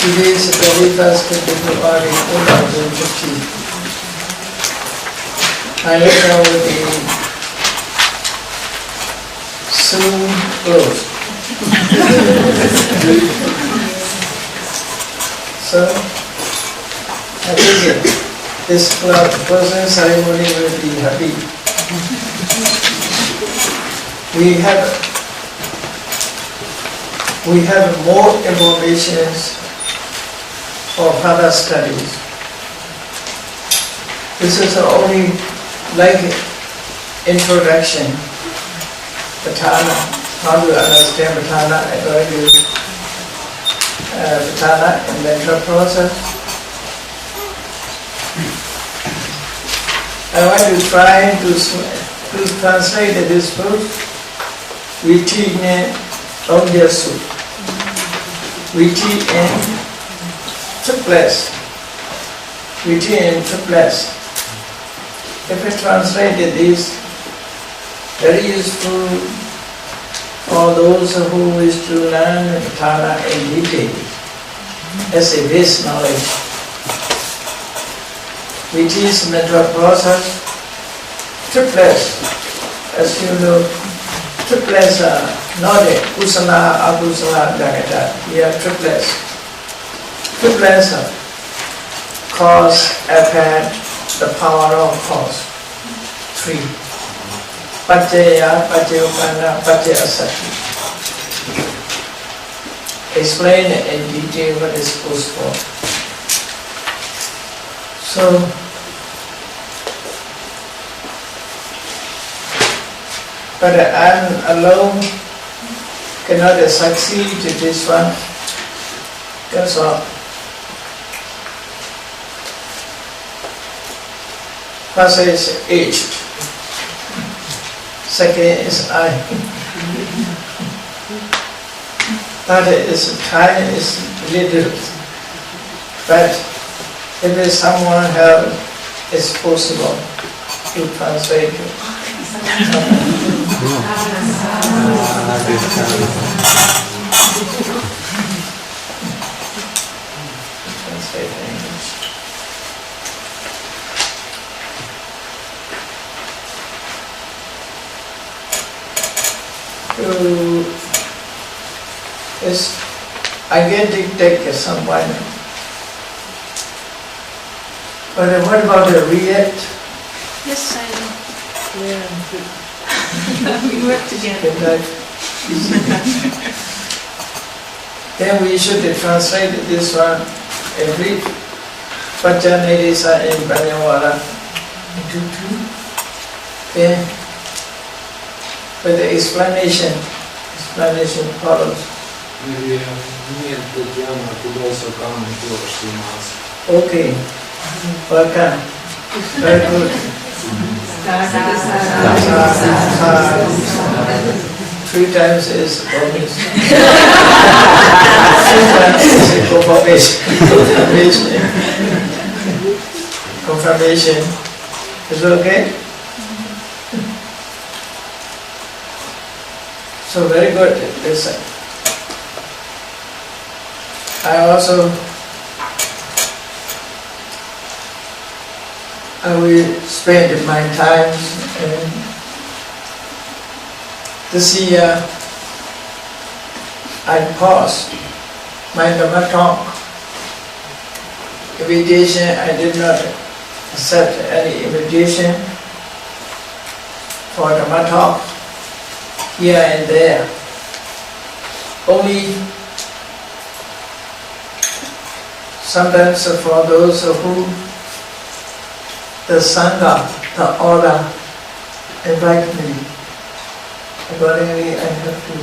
Today is the 31st of February 2015. My lecture will be soon closed. So, I think this closing ceremony will be happy. We have more information for further studies. This is only like introduction, Pañhāvāra, how to understand Pañhāvāra, I told you Pañhāvāra in mental process. I want to try to translate this book. We teach in Conditional. We teach in triplets. We teach in triplets. If we translated this, very useful for those who wish to learn Pañhāvāra in detail as a base knowledge. We teach mental process, triplets. As you know, triplets are not a kusala, akusala, jagata. We are triplets. Triplets are cause, effect, the power of cause. 3. Paccaya, paccayopana, paccayasati. Explain in detail what is supposed for. So, but I'm alone cannot succeed to this one. That's all. First is aged. Second is I. Third is time is little. But if there's someone else, it's possible to translate it. Translate English. I get dictate someone. But what about the react? Yes, I know. Yeah. We work together. Then we should translate this one and read Pañhāvāra in Pañhāvāra. Then with the explanation follows. Maybe me and Tatiana could also come and do us. Okay, welcome. Very good. 3 times is promise. 3 times is confirmation. Confirmation. Is it okay? So very good. Listen. I will spend my time this year. I paused my Dhamma talk. Invitation, I did not accept any invitation for Dhamma talk here and there. Only sometimes for those who the Sangha, the order, invite me. Accordingly, I have to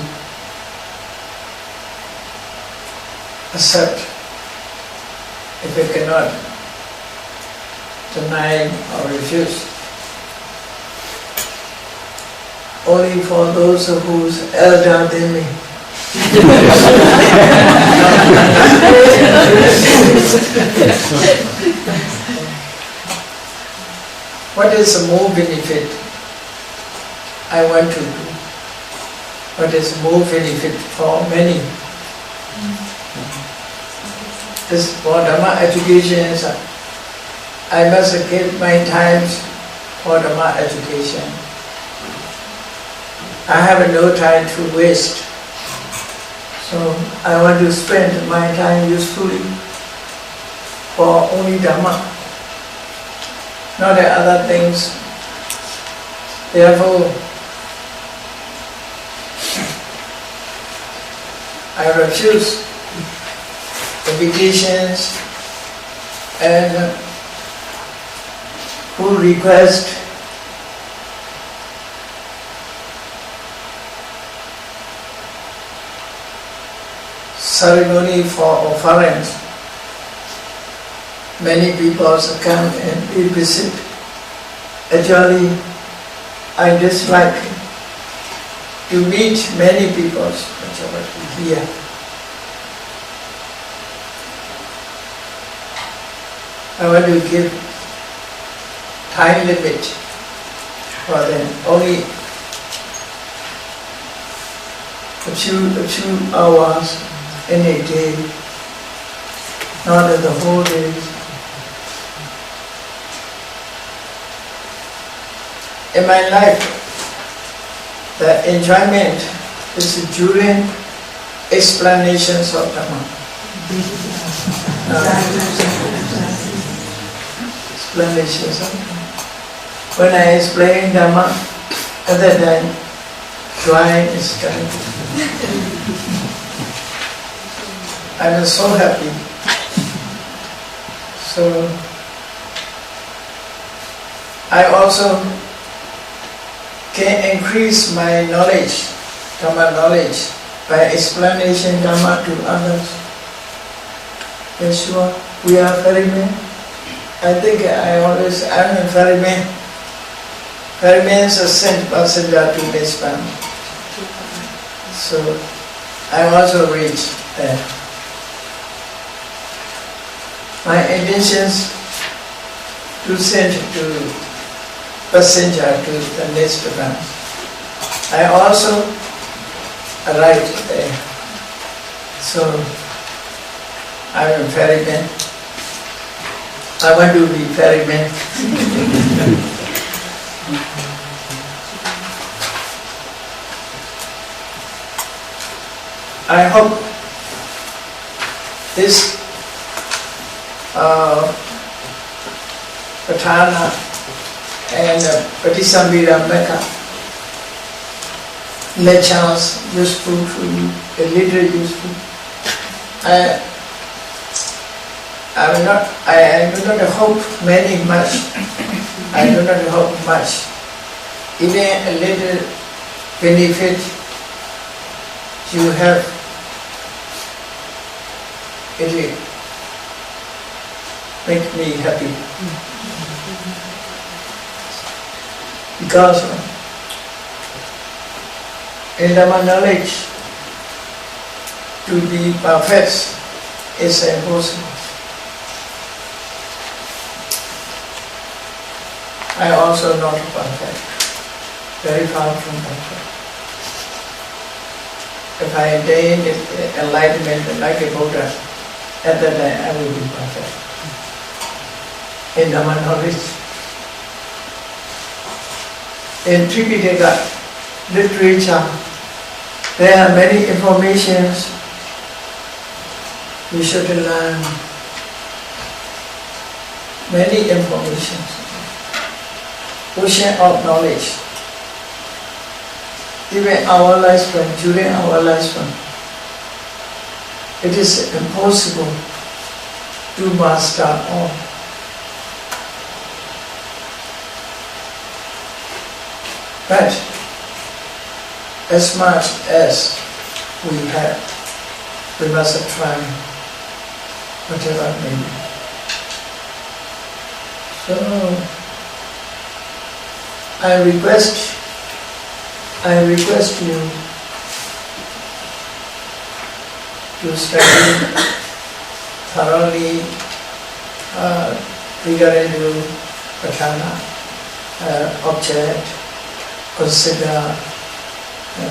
accept. if I cannot deny or refuse. Only for those who's elder than me. What is more benefit I want to do? What is more benefit for many? This for Dhamma education, I must give my time for Dhamma education. I have no time to waste. So I want to spend my time usefully for only Dhamma, not the other things. Therefore, I refuse invitations and who request ceremony for offerings. Many people come and we visit. Actually, I dislike to meet many people here. I want to give time limit for them. Only a few hours in a day, not the whole day. In my life, the enjoyment is during explanations of Dhamma. Explanations of Dhamma. When I explain Dhamma, at that time, crying is coming. I'm so happy. So, I also can increase my knowledge, Dhamma knowledge, by explanation Dhamma to others. Yes, sure, we are ferrymen. I think I'm a ferryman. Ferrymen are sent passenger to this one. So, I also reach there. My intentions to send to passenger to the next one. I also arrived there. So I'm a ferryman. I want to be ferryman. I hope this Pañhāvāra and Patisambhira Mecca lectures useful to you, a little useful. I do not hope many much. I do not hope much. Even a little benefit you have, it will make me happy. Because in Dhamma knowledge, to be perfect is impossible. I also not perfect, very far from perfect. If I attain enlightenment like a Buddha, at that time I will be perfect. In Dhamma knowledge. In Tripitaka literature, there are many informations we should learn. Many informations. Ocean of knowledge. Even our lifespan, during our lifespan, it is impossible to master all. But as much as we have, we must try whatever it may be. So I request you to study thoroughly, figure into Pañhāvāra object, consider,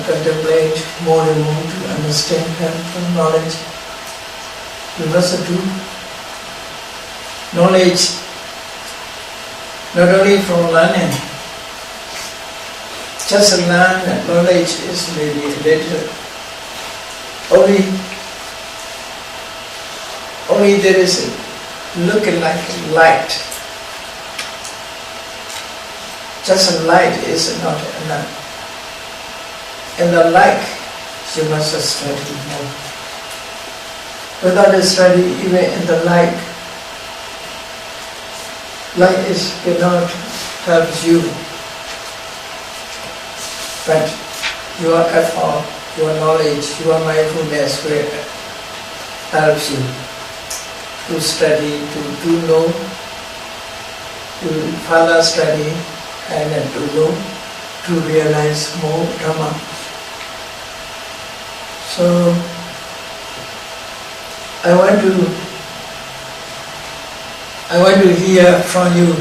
contemplate more and more to understand and knowledge. You must do knowledge not only from learning. Just learn knowledge is maybe little. Only there is looking like light. Just light is not enough. In the light, you must study more. Without a study, even in the light is cannot help you. But your effort, your knowledge, your mindfulness will help you to study, to know, to further study and to know, to realize more Dhamma. So I want to hear from you.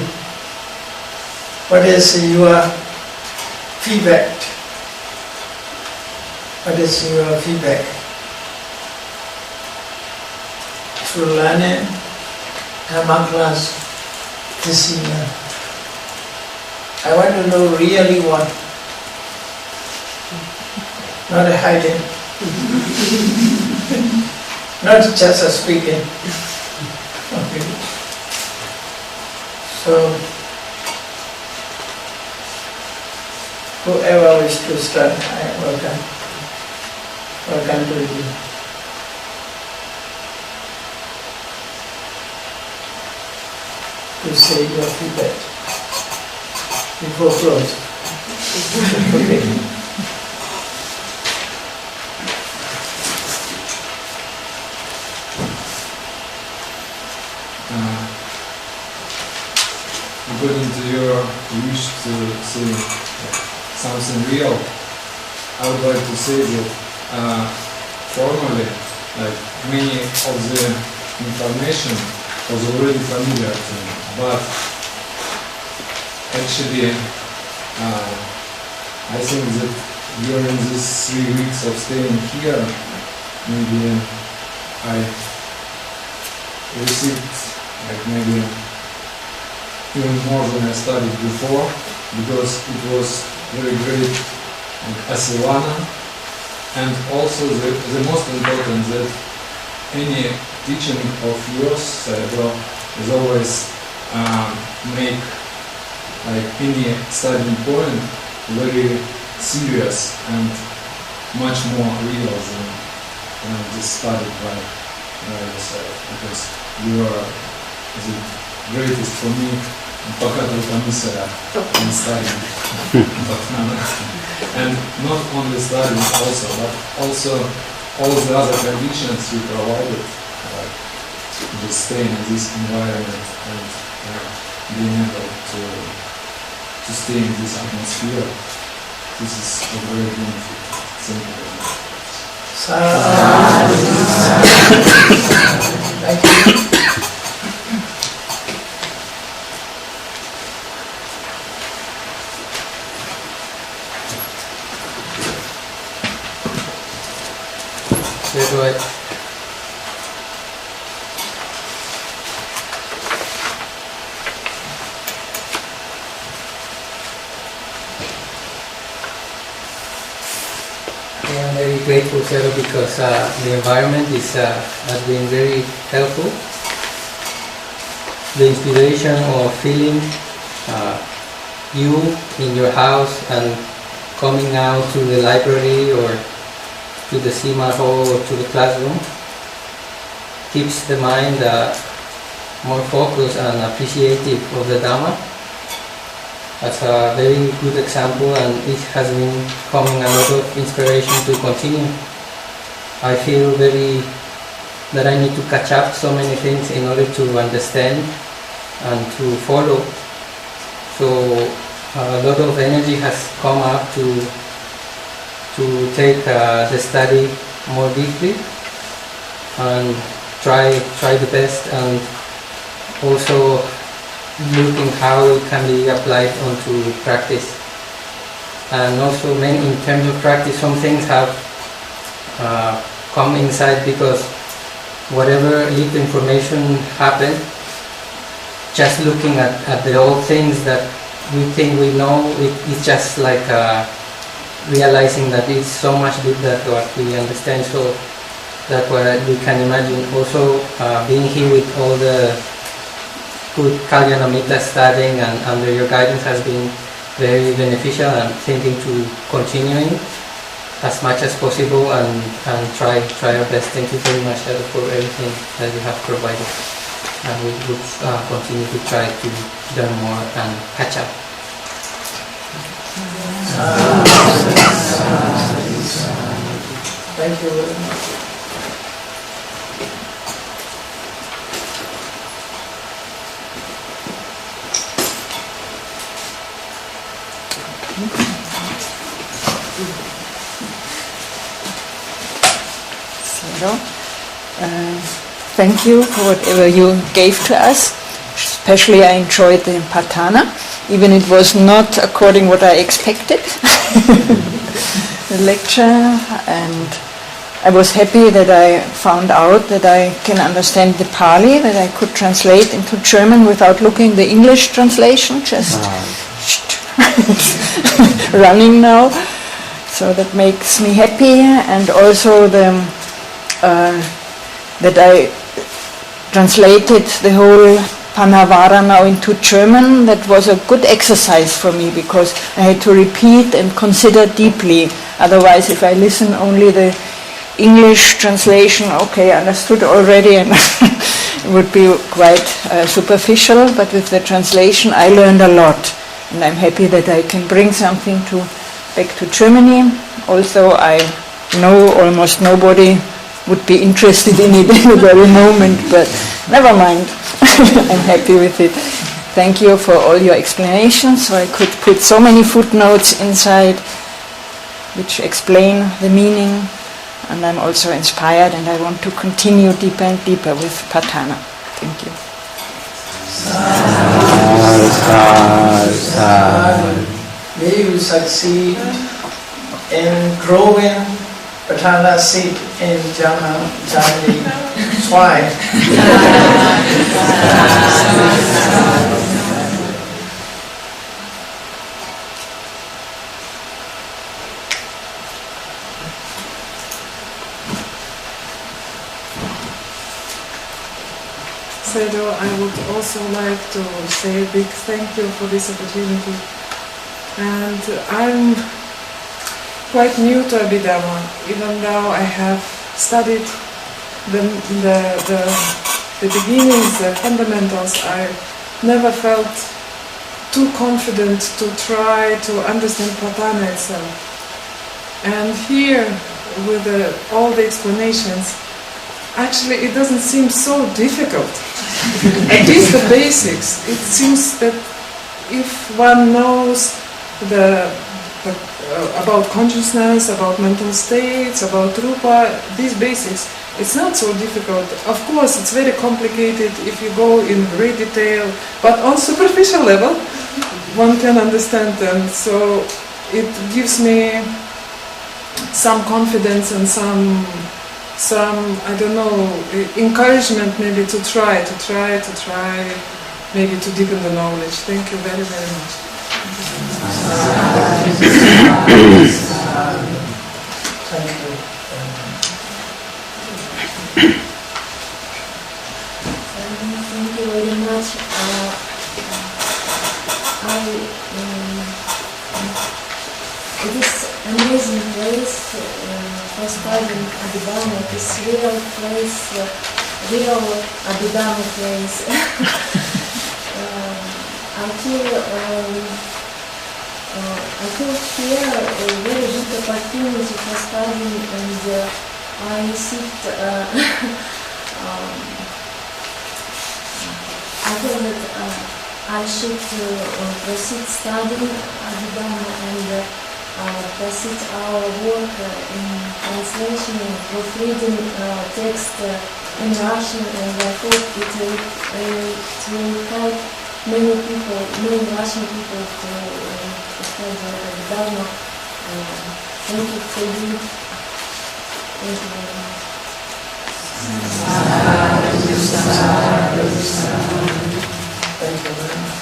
What is your feedback? What is your feedback? Through learning Dhamma class this year, I want to know really what, not hiding, not just speaking. Okay. So, whoever wishes to start, I welcome. Welcome to you. To say your feedback before close. Okay. According to your wish to see something real, I would like to say that formally, like many of the information was already familiar to me, but actually I think that during these 3 weeks of staying here, maybe I received like maybe even more than I studied before, because it was very great asivana, and also the most important that any teaching of yours is always make like any studying point very serious and much more real than just studied by yourself, because you are the greatest for me in studying. And not only studying also, but also all the other conditions you provided, like just staying in this environment and being able to stay in this atmosphere. This is a very benefit. Thank you very much. Thank you. Go ahead. I am very grateful, Sarah, because the environment has been very helpful. The inspiration of feeling you in your house and coming out to the library or to the Sima hall or to the classroom keeps the mind more focused and appreciative of the Dhamma. That's a very good example, and it has been coming a lot of inspiration to continue. I feel that I need to catch up so many things in order to understand and to follow. So a lot of energy has come up to take the study more deeply and try the best, and also looking how it can be applied onto practice. And also in terms of practice, some things have come inside, because whatever little information happened, just looking at the old things that we think we know, it's just like realizing that it's so much deeper than what we understand. So that's what we can imagine. Also being here with all the good Kalyanamita studying and under your guidance has been very beneficial, and thinking to continuing as much as possible and try our best. Thank you very much for everything that you have provided, and we will continue to try to learn more and catch up. Thank you very much. Thank you for whatever you gave to us. Especially I enjoyed the Patana, even it was not according what I expected, the lecture, and I was happy that I found out that I can understand the Pali, that I could translate into German without looking the English translation, just running now. So that makes me happy, and also that I translated the whole Pañhāvāra now into German. That was a good exercise for me, because I had to repeat and consider deeply. Otherwise, if I listen only the English translation, okay, I understood already, and it would be quite superficial. But with the translation, I learned a lot, and I'm happy that I can bring something back to Germany. Also, I know almost nobody would be interested in it in the very moment, but never mind. I'm happy with it. Thank you for all your explanations. So I could put so many footnotes inside which explain the meaning, and I'm also inspired, and I want to continue deeper and deeper with Patana. Thank you. May you succeed in growing Patana seed in Germany soil. Sayadaw, I would also like to say a big thank you for this opportunity. And I'm quite new to Abhidhamma, even though I have studied the beginnings, the fundamentals. I never felt too confident to try to understand Patana itself. And here, with all the explanations, actually it doesn't seem so difficult. At least the basics. It seems that if one knows about consciousness, about mental states, about rupa, these basics, it's not so difficult. Of course, it's very complicated if you go in great detail, but on superficial level, one can understand them. So it gives me some confidence and some I don't know, encouragement maybe to try, maybe to deepen the knowledge. Thank you very, very much. Thank you. Thank you very much. It is amazing place for studying Abhidhamma. It is real place, real Abhidhamma place. I feel here a very good opportunity for studying, and I sit I think that I should proceed studying Abhidhamma and proceed our work in translation and proofreading text in Russian, and I hope it will help many people, many Russian people to study Abhidhamma. Thank you for you. Thank you very much. Thank you very much.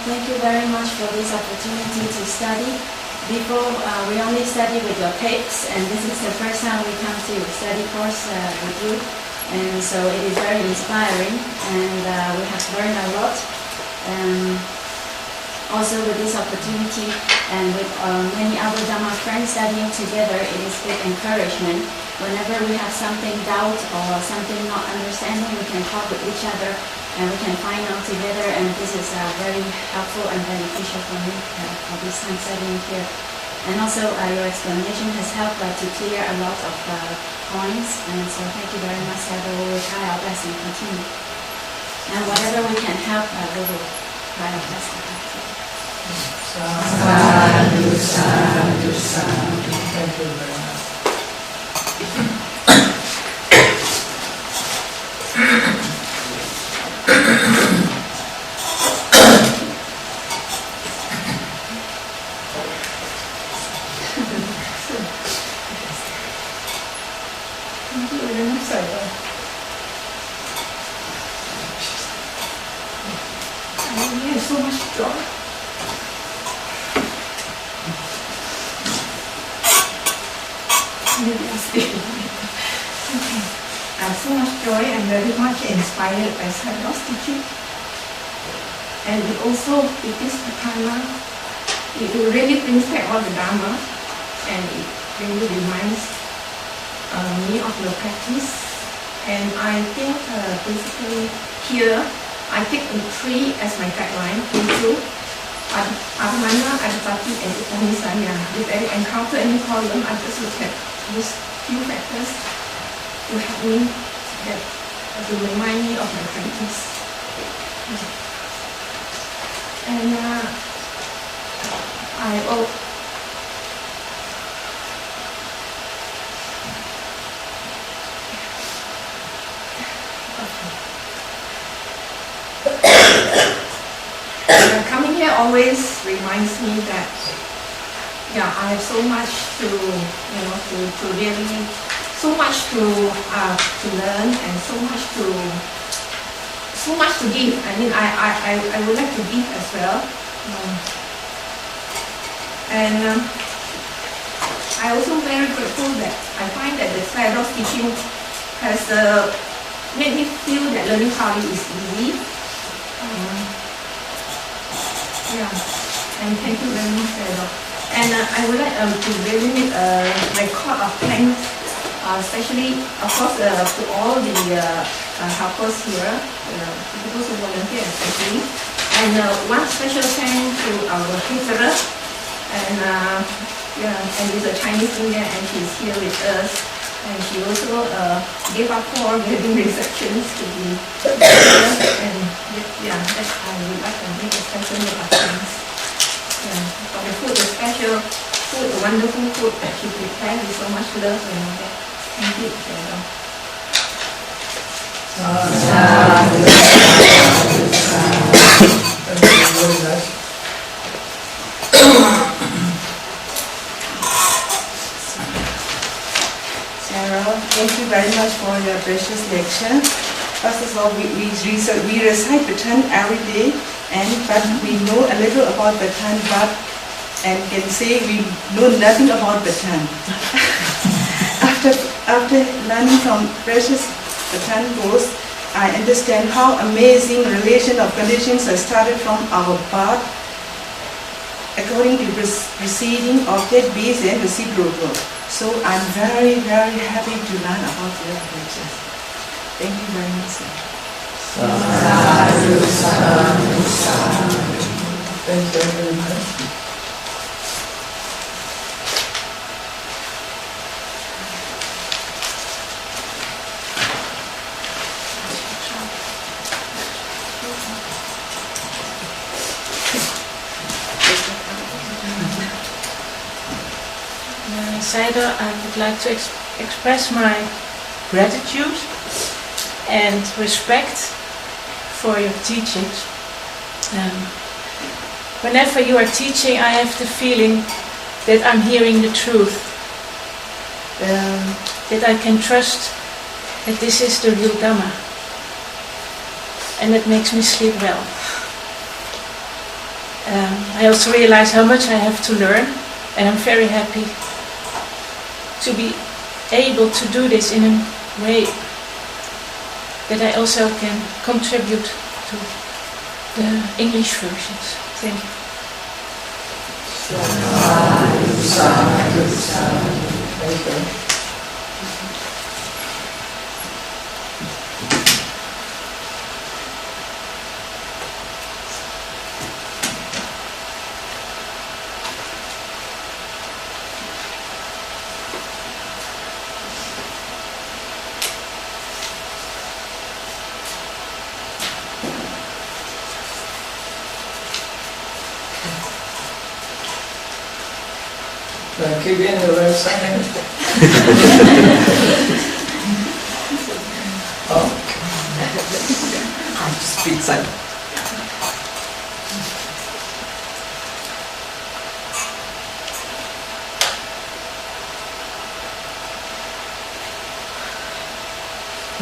Thank you very much for this opportunity to study. Before, we only study with your tapes, and this is the first time we come to study course with you. And so it is very inspiring, and we have learned a lot. Also with this opportunity, and with many other Dhamma friends studying together, it is big encouragement. Whenever we have something doubt or something not understanding, we can talk with each other, and we can find out together, and this is very helpful and beneficial for me for this time studying here. And also your explanation has helped to clear a lot of points, and so thank you very much. We will try our best and continue. And whatever we can help, we will try our best to help. Sadhu, sadhu, sadhu. Thank you very much. So much joy. Maybe I'll stay. Okay. So much joy and very much inspired by Sayadaw's teaching. And it also, with this Patana, it really brings back all the Dharma, and it really reminds me of your practice. And I think basically here, I take the three as my guideline: Pintu, Abhimana, Adipati, and Upanisanya. If I encounter any problem, I just look at these few factors to help me, to remind me of my practice. And coming here always reminds me that I have so much to really, so much to learn, and so much to give. I mean, I would like to give as well. And I also very grateful that I find that the Sayadaw's teaching has made me feel that learning Pali is easy. And thank you very much, Sayadaw. And I would like to really make a record of thanks, especially, of course, to all the helpers here, people who volunteer especially. And one special thanks to our caterer, and there's a Chinese Indian, and she's here with us. And she also gave up for wedding receptions to be here. And that I would like to make a special note of thanks. For the food, the special food, the wonderful food that she prepared with so much love and all that. Thank you, Sayadaw. Thank you very much. Sarah, thank you very much for your precious lecture. First of all, we recite Bhutan every day, but we know a little about Bhutan, and can say we know nothing about Bhutan. After learning from precious Bhutan course, I understand how amazing relation of conditions has started from our birth, according to preceding object-based and reciprocal. So I'm very, very happy to learn about your lectures. Thank you very much, sir. Sadhu, sadhu, sadhu. Thank you very much. Sayadaw, I would like to express my gratitude and respect for your teachings. Whenever you are teaching, I have the feeling that I'm hearing the truth, that I can trust that this is the real Dhamma, and that makes me sleep well. I also realize how much I have to learn, and I'm very happy to be able to do this in a way that I also can contribute to the English versions. Thank you. Sadhu, sadhu, sadhu. Thank you. Keep in the right side. Oh. I have to speak silent.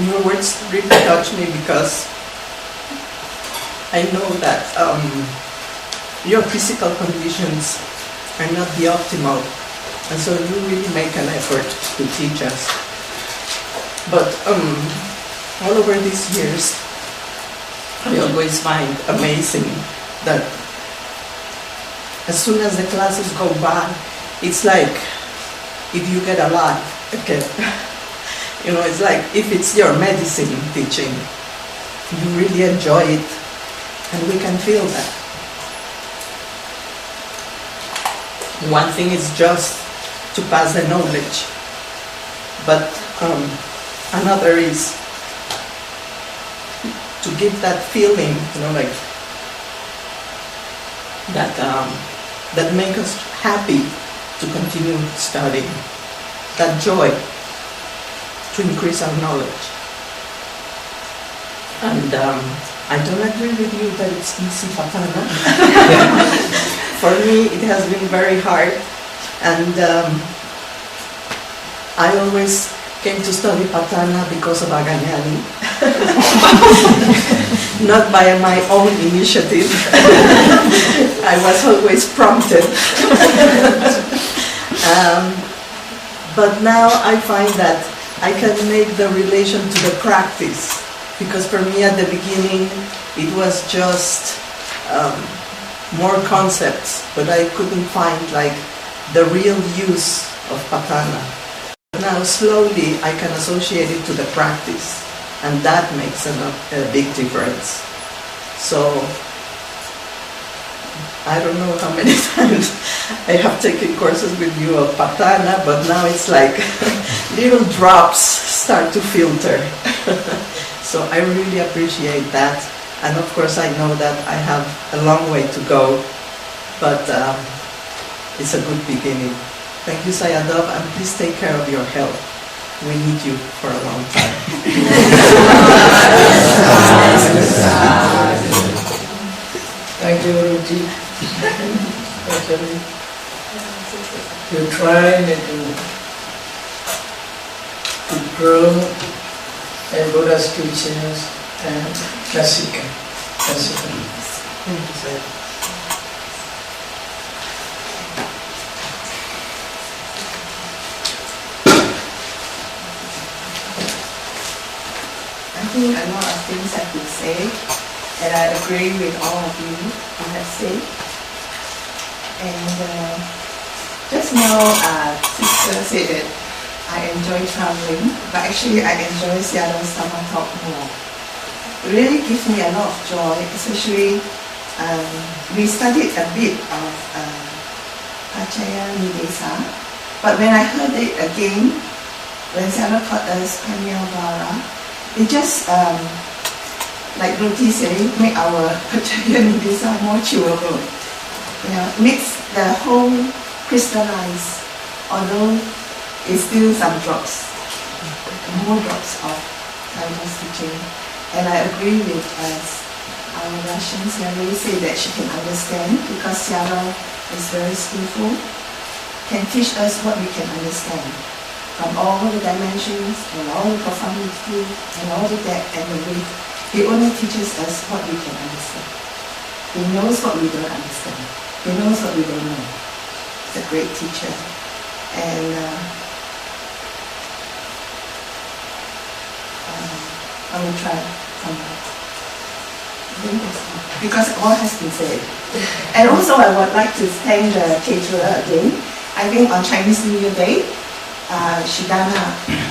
Your words really touch me because I know that your physical conditions are not the optimal, and so you really make an effort to teach us. But all over these years, I always find amazing that as soon as the classes go by, it's like if you get alive again. You know, it's like if it's your medicine teaching, you really enjoy it, and we can feel that. One thing is just to pass the knowledge, but another is to give that feeling, you know, like that that make us happy to continue studying, that joy to increase our knowledge. And I don't agree with you that it's easy, Patana. For me, it has been very hard, and I always came to study Patana because of Aganyani, not by my own initiative. I was always prompted. But now I find that I can make the relation to the practice, because for me at the beginning it was just more concepts, but I couldn't find like the real use of Patana. Now slowly I can associate it to the practice, and that makes a big difference. So I don't know how many times I have taken courses with you of Patana, but now it's like little drops start to filter. So I really appreciate that. And of course I know that I have a long way to go, but it's a good beginning. Thank you, Sayadaw, and please take care of your health. We need you for a long time. Thank you, Ruchi. Actually, you try to grow in Buddha's teachings and classical. Thank you, sir. I think a lot of things I could say, and I agree with all of you who have said. And just now, say that I enjoy traveling, but actually I enjoy Seattle's Dhamma talk more. It really gives me a lot of joy, especially we studied a bit of Pañhāvāra, but when I heard it again, when Seattle taught us Pañhāvāra, it just, like Ruti said, make our Pañhāvāra more chewable. Makes the whole crystallize, although it's still some drops, more drops of Taiwan's teaching. And I agree with our Russian Seattle say that she can understand, because Seattle is very skillful, can teach us what we can understand from all the dimensions and all the profundity and all the depth and the width. He only teaches us what we can understand. He knows what we don't understand. He knows what we don't know. He's a great teacher. And I will try somehow. Because all has been said. And also I would like to thank the caterer again. I think on Chinese New Year Day, she done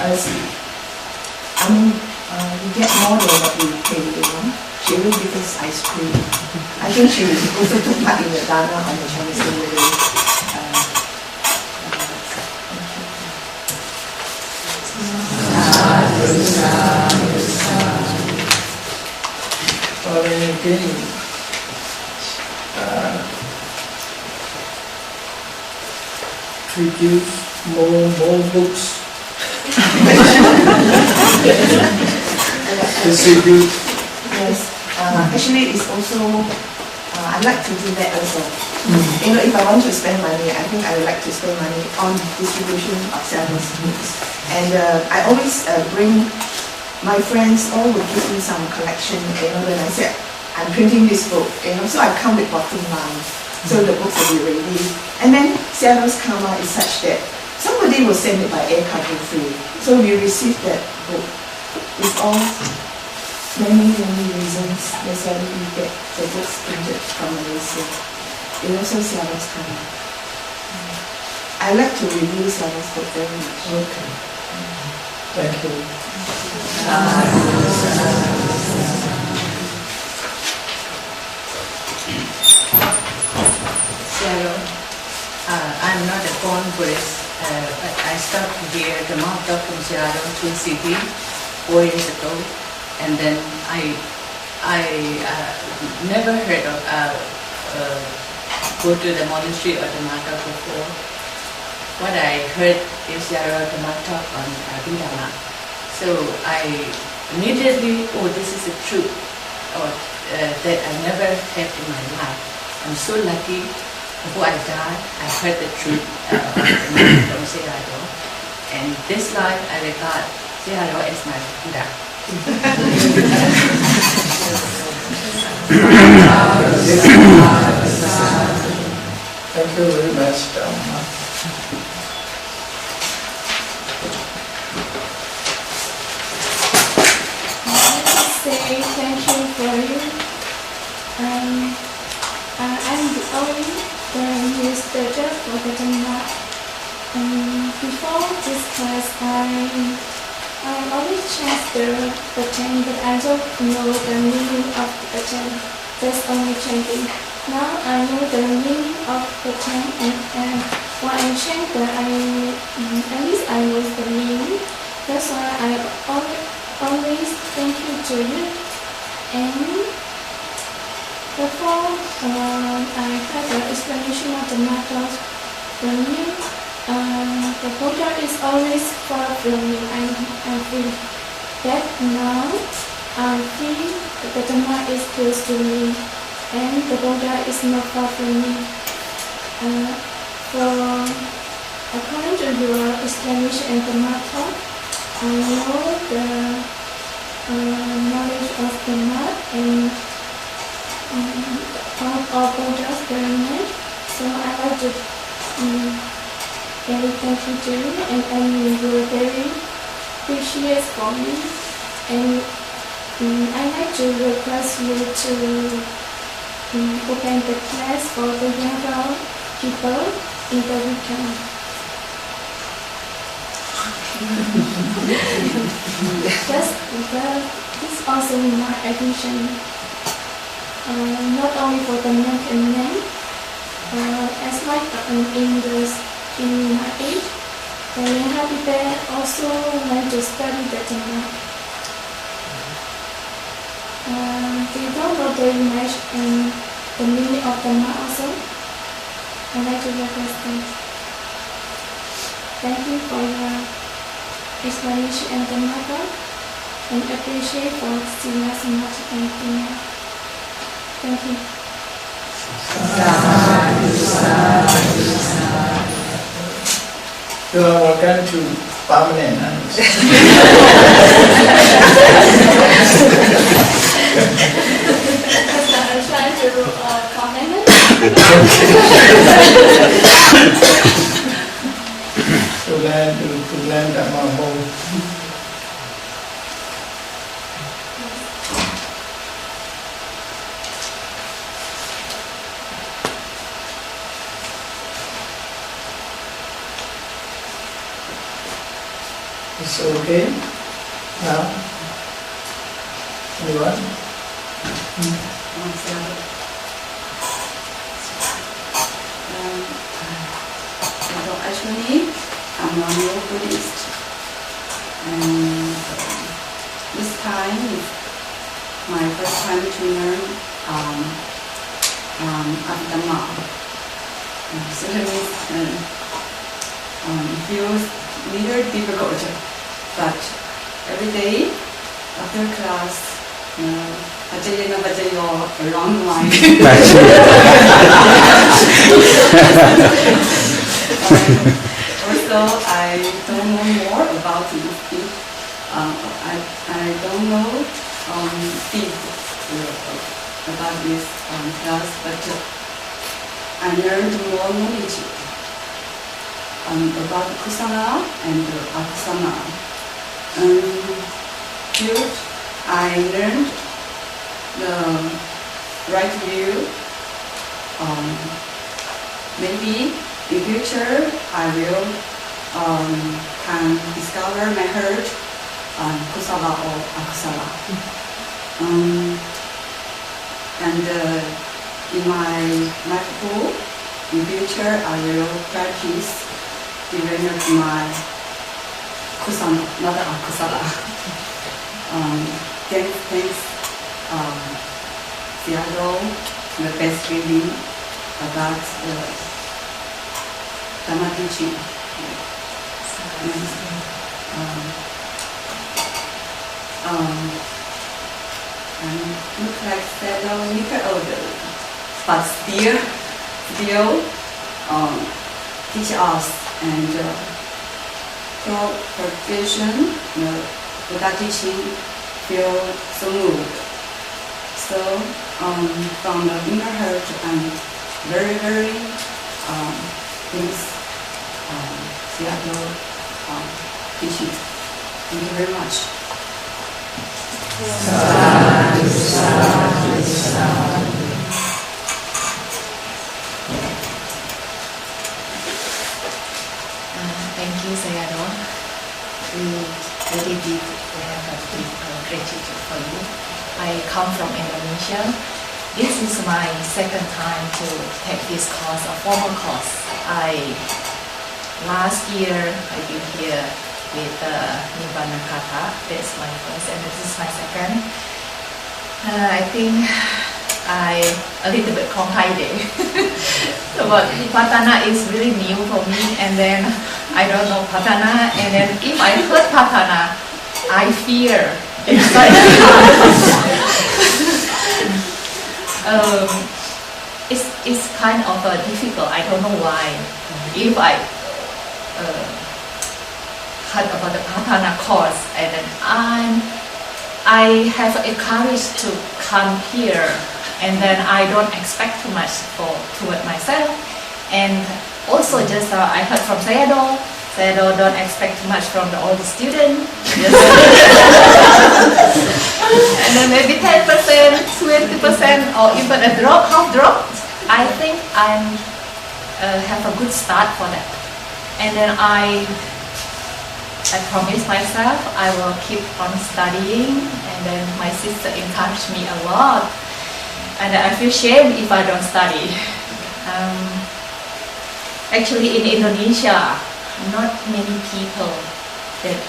us, we get more than what we pay, She will give us ice cream. I think she also took part in the dana on the Chinese New Year Day. Again, produce more books. Distribute. Yes, actually it's also, I like to do that also. If I want to spend money, I think I would like to spend money on distribution of Seattle's books. And I always bring, my friends all would give me some collection, when I said, I'm printing this book, so I come with bottom line. So the books will be ready. And then Seattle's karma is such that somebody will send it by air cargo free. So we receive that book. It's all many reasons that's why we get the books printed from Malaysia. It also Seattle's karma. I like to review Seattle's book very much. Okay. Thank you. Seattle. I'm not a born Buddhist, but I started to hear the Mount Talk from Seattle, Twin City, 4 years ago, and then I never heard of go to the monastery or the Mount Talk before. What I heard is Seattle the Mount Talk on Abhidhamma. So I immediately, this is the truth, or that I never had in my life. I'm so lucky. Before I die, I heard the truth from Seattle. And this life, I regard Seattle as my Buddha. Thank you very much, Dhamma. Say thank you for you. I'm the only newsletter for the Dhamma. Before this class, I always chant the chant, but I don't know the meaning of the chant. That's only chanting. Now I know the meaning of the chant, and when I chant, at least I know the meaning. That's why I always thank you to you. And before I had the explanation of the matter from you, the Buddha is always far from me. I feel that now I feel the Dhamma is close to me, and the Buddha is not far from me. According to your explanation and the matter, I know the knowledge of Dhamma and of Buddha's very much. So I like to very thank you to you, and you were very precious for me. And I like to request you to open the class for the younger people in the weekend. This also my addition, not only for the monk and men, as like in my age, the inhabitant also went to study the Dhamma. They don't know very much in the meaning of Dhamma also. I'd like to request that. Thank you for your explanation and Dhamma, and appreciate for seeing us so much and thank you. You are welcome to permanent nuns. I'm trying to comment it. to learn Dhamma more. It's okay now? Anyone? Actually, I'm a new Buddhist, and this time is my first time to learn Abhidhamma. Certainly, feels little difficult, but every day after class, Bhajayo along the line. Also, I don't know more about this. I don't know deep about this class, but I learned more knowledge about kusala and akusala. Here, I learned the right view. Maybe in future I will can discover my heart kusala or akusala. And in my life goal, in future I will practice develop my kusala, not akusala. Thanks, Seattle, the best reading about the Dhamma teaching. And look like Seattle, a little older, but still teach us and propagation, the Buddha teaching feel so moved. So from the inner heart, I'm very thanks Seattle teaching. Thank you very much. Thank you, Sayadaw. We really did have a deep gratitude for you. I come from Indonesia. This is my second time to take this course, a formal course. Last year I've been here with Nibbana Kata. That's my first, and this is my second. I think I a little bit confiding. But Patana is really new for me, and then I don't know Patana, and then if I heard Patana, I fear inside. It's kind of difficult. I don't know why. If I heard about the Patana course, and then I have a courage to come here, and then I don't expect too much toward myself. And also just I heard from Sayadaw don't expect too much from all the students. And then maybe 10%, 20%, or even a half drop. I think I have a good start for that. And then I promised myself I will keep on studying, and then my sister encouraged me a lot, and I feel shame if I don't study. Actually, in Indonesia, not many people that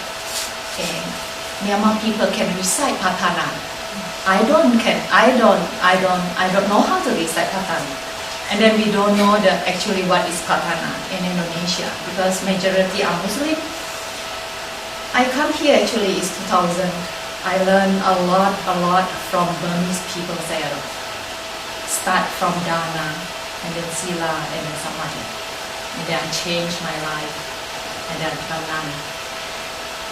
Myanmar people can recite Pathana. I don't know how to recite Pathana, and then we don't know actually what is Pathana in Indonesia because majority are Muslim. I come here actually is 2000. I learned a lot from Burmese people there. Start from Dana, and then Sila, and then Samadhi, and then change my life, and then become nun.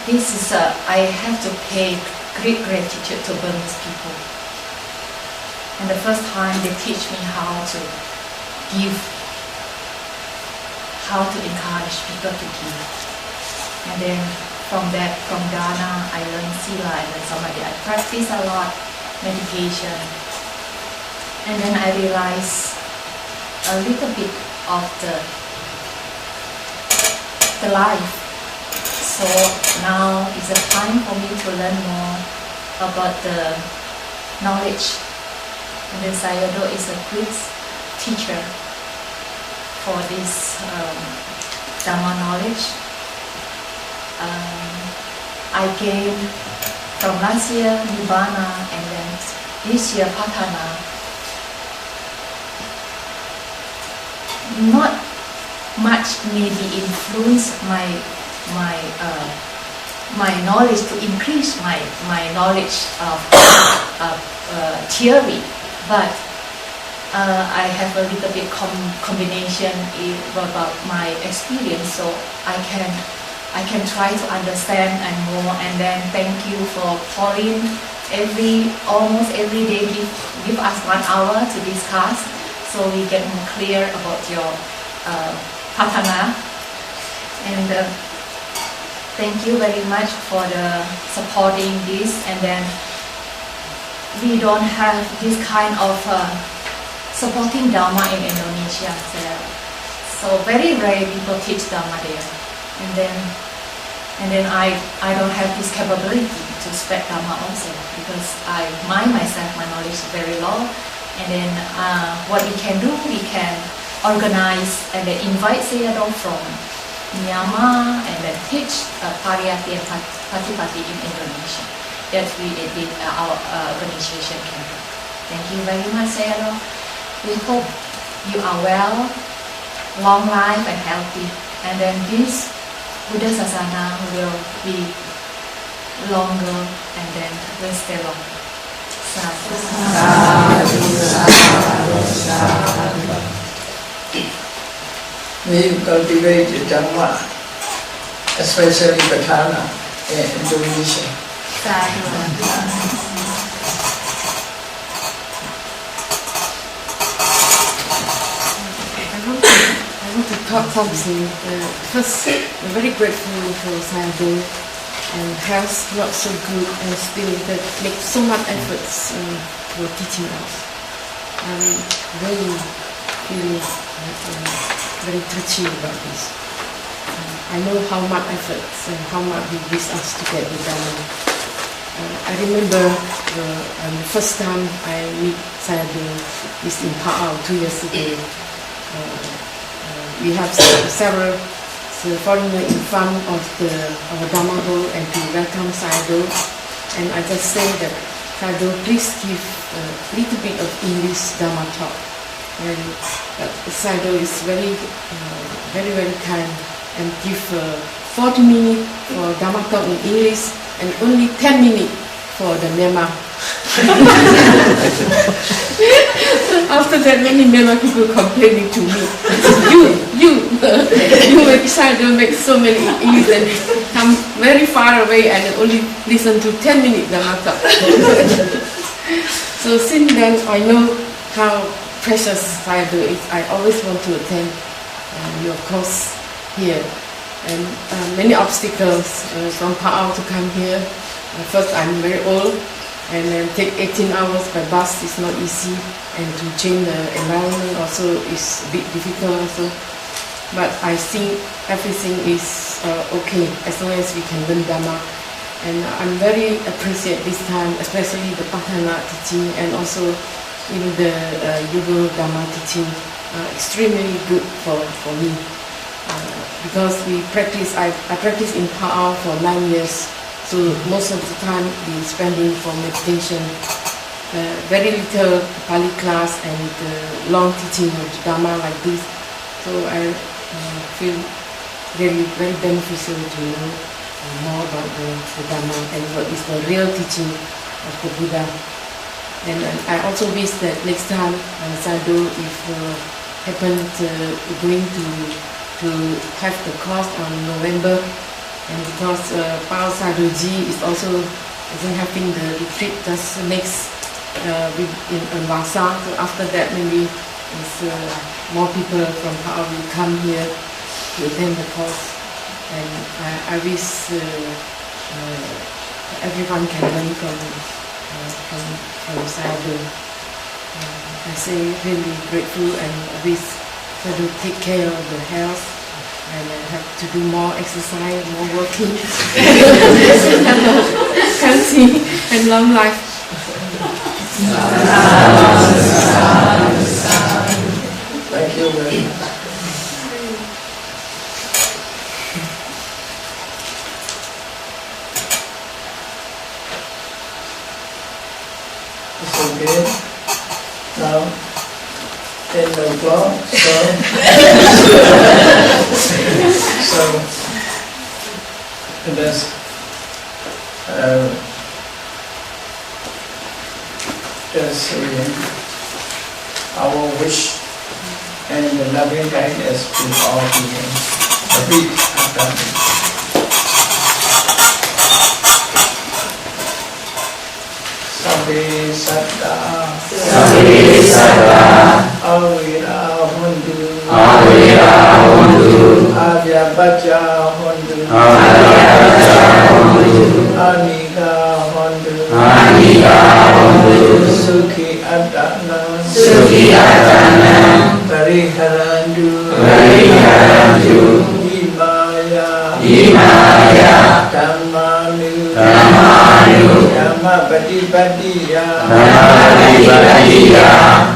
This is I have to pay great gratitude to Burmese people. And the first time they teach me how to give, how to encourage people to give. And then from Dana, I learned Sila and then Samadhi. I practice a lot, meditation. And then I realized a little bit of the life. So now is a time for me to learn more about the knowledge. And then Sayadaw is a good teacher for this Dhamma knowledge. I gained from last year Nibbana, and then this year Pathana. Not much maybe influence my knowledge to increase my knowledge of theory, but I have a little bit combination about my experience, so I can try to understand and more. And then thank you for calling almost every day. Give us 1 hour to discuss, so we get more clear about your Pathana. And thank you very much for supporting this. And then we don't have this kind of supporting Dhamma in Indonesia. So very rare people teach Dhamma there. And then I don't have this capability to spread Dhamma also, because my knowledge is very low. And then what we can do, we can organize and then invite Sayadaw from Myanmar and then teach Pariyati and Patipati in Indonesia. That we did our organization can do. Thank you very much, Sayadaw. We hope you are well, long life and healthy. And then this Buddha Sasana will be longer and then will stay longer. Sadhu. May you cultivate the Dhamma, especially Pathana in Indonesia. I want to talk something. First, I'm very grateful for Sayadaw, and has not so good and still that make so much efforts for teaching us. I'm very feeling very touchy about this. I know how much efforts and how much he wish us to get the Dhamma. I remember the first time I meet Sayadaw is in Pañhāvāra 2 years ago. We have several foreigners in front of our Dhamma hall and to welcome Sayadaw. And I just say that Sayadaw, please give a little bit of English Dhamma talk. And Sayadaw is very kind and give 40 minutes for Dhamma talk in English and only 10 minutes for the Myanmar. After that, many Myanmar people complaining to me. You make Sayadaw make so many English and come very far away and only listen to 10 minutes Dhamma talk. So since then, I know how precious Sayadaw is. I always want to attend your course here. And many obstacles from Pañhāvāra to come here. First, I'm very old, and then take 18 hours by bus is not easy, and to change the environment also is a bit difficult also. but I think everything is okay as long as we can learn Dhamma. And I'm very appreciate this time, especially the Pañhāvāra teaching and also the Yoga Dhamma teaching. Extremely good for me because we practice. I practice in Pañhāvāra for 9 years, so most of the time we spending for meditation. Very little Pali class and long teaching of Dhamma like this. So I feel really very beneficial to know more about the Dhamma and what is the real teaching of the Buddha. And I also wish that next time Sadhu, if happen going to have the course on November, and because Pao Sadhuji is also having the retreat just next week in Vasa. So after that maybe more people from Pao will come here to attend the course. And I wish everyone can learn from Sadhu. I say really grateful and wish Sadhu take care of the health and have to do more exercise, more working, healthy and long life. Thank you very much. It's okay. Now, 10 o'clock, so let us just say our wish and the loving kindness to all beings. Repeat after me. Sabbe satta, sabbe satta, avira hondu, avira hondu, avyabhaja hondu, avyabhaja hondu, anika hondu, anika hondu, sukhi adana, sukhi adana, pariharandu, pariharandu, imaya, imaya, dhammanu, dhammanu, dhamma patipatiya, dhamma patipatiya,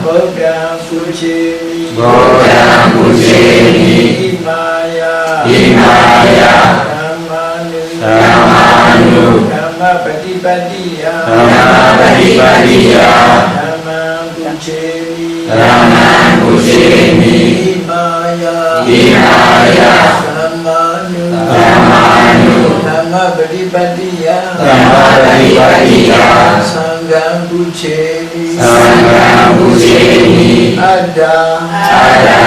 bodha pujemi, bodha pujemi, imaya, imaya, dhammanu, dhammanu, dhamma patipatiya, dhamma patipatiya, dhamma pujemi, dhamma pujemi, imaya, imaya, dhammanu, dhammanu, dhamma patipatiya, dhamma patipatiya, sangham pujemi, sangham pujemi, ada, ada,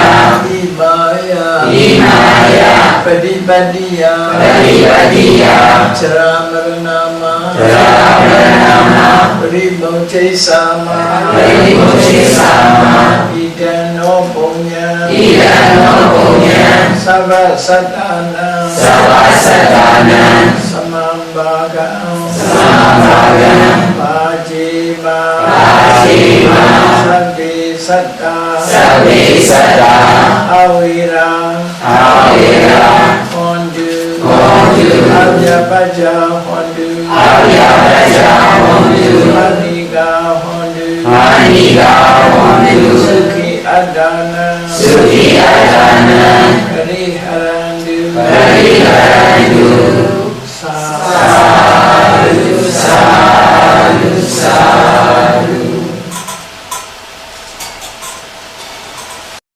imaya, imaya, patipatiya, patipatiya, charamaranama, charamaranama, parimoche sama, parimoche sama, idano punya, idano punya, sarva satana, sarva satana, samambhagam, samambhagam, pajima, pajima, sabbe satta, sabbe satta, avira, avira, hondu, hondu, avyabhaja hondu, avyabhaja hondu, anika hondu, anika hondu, sukhi adana,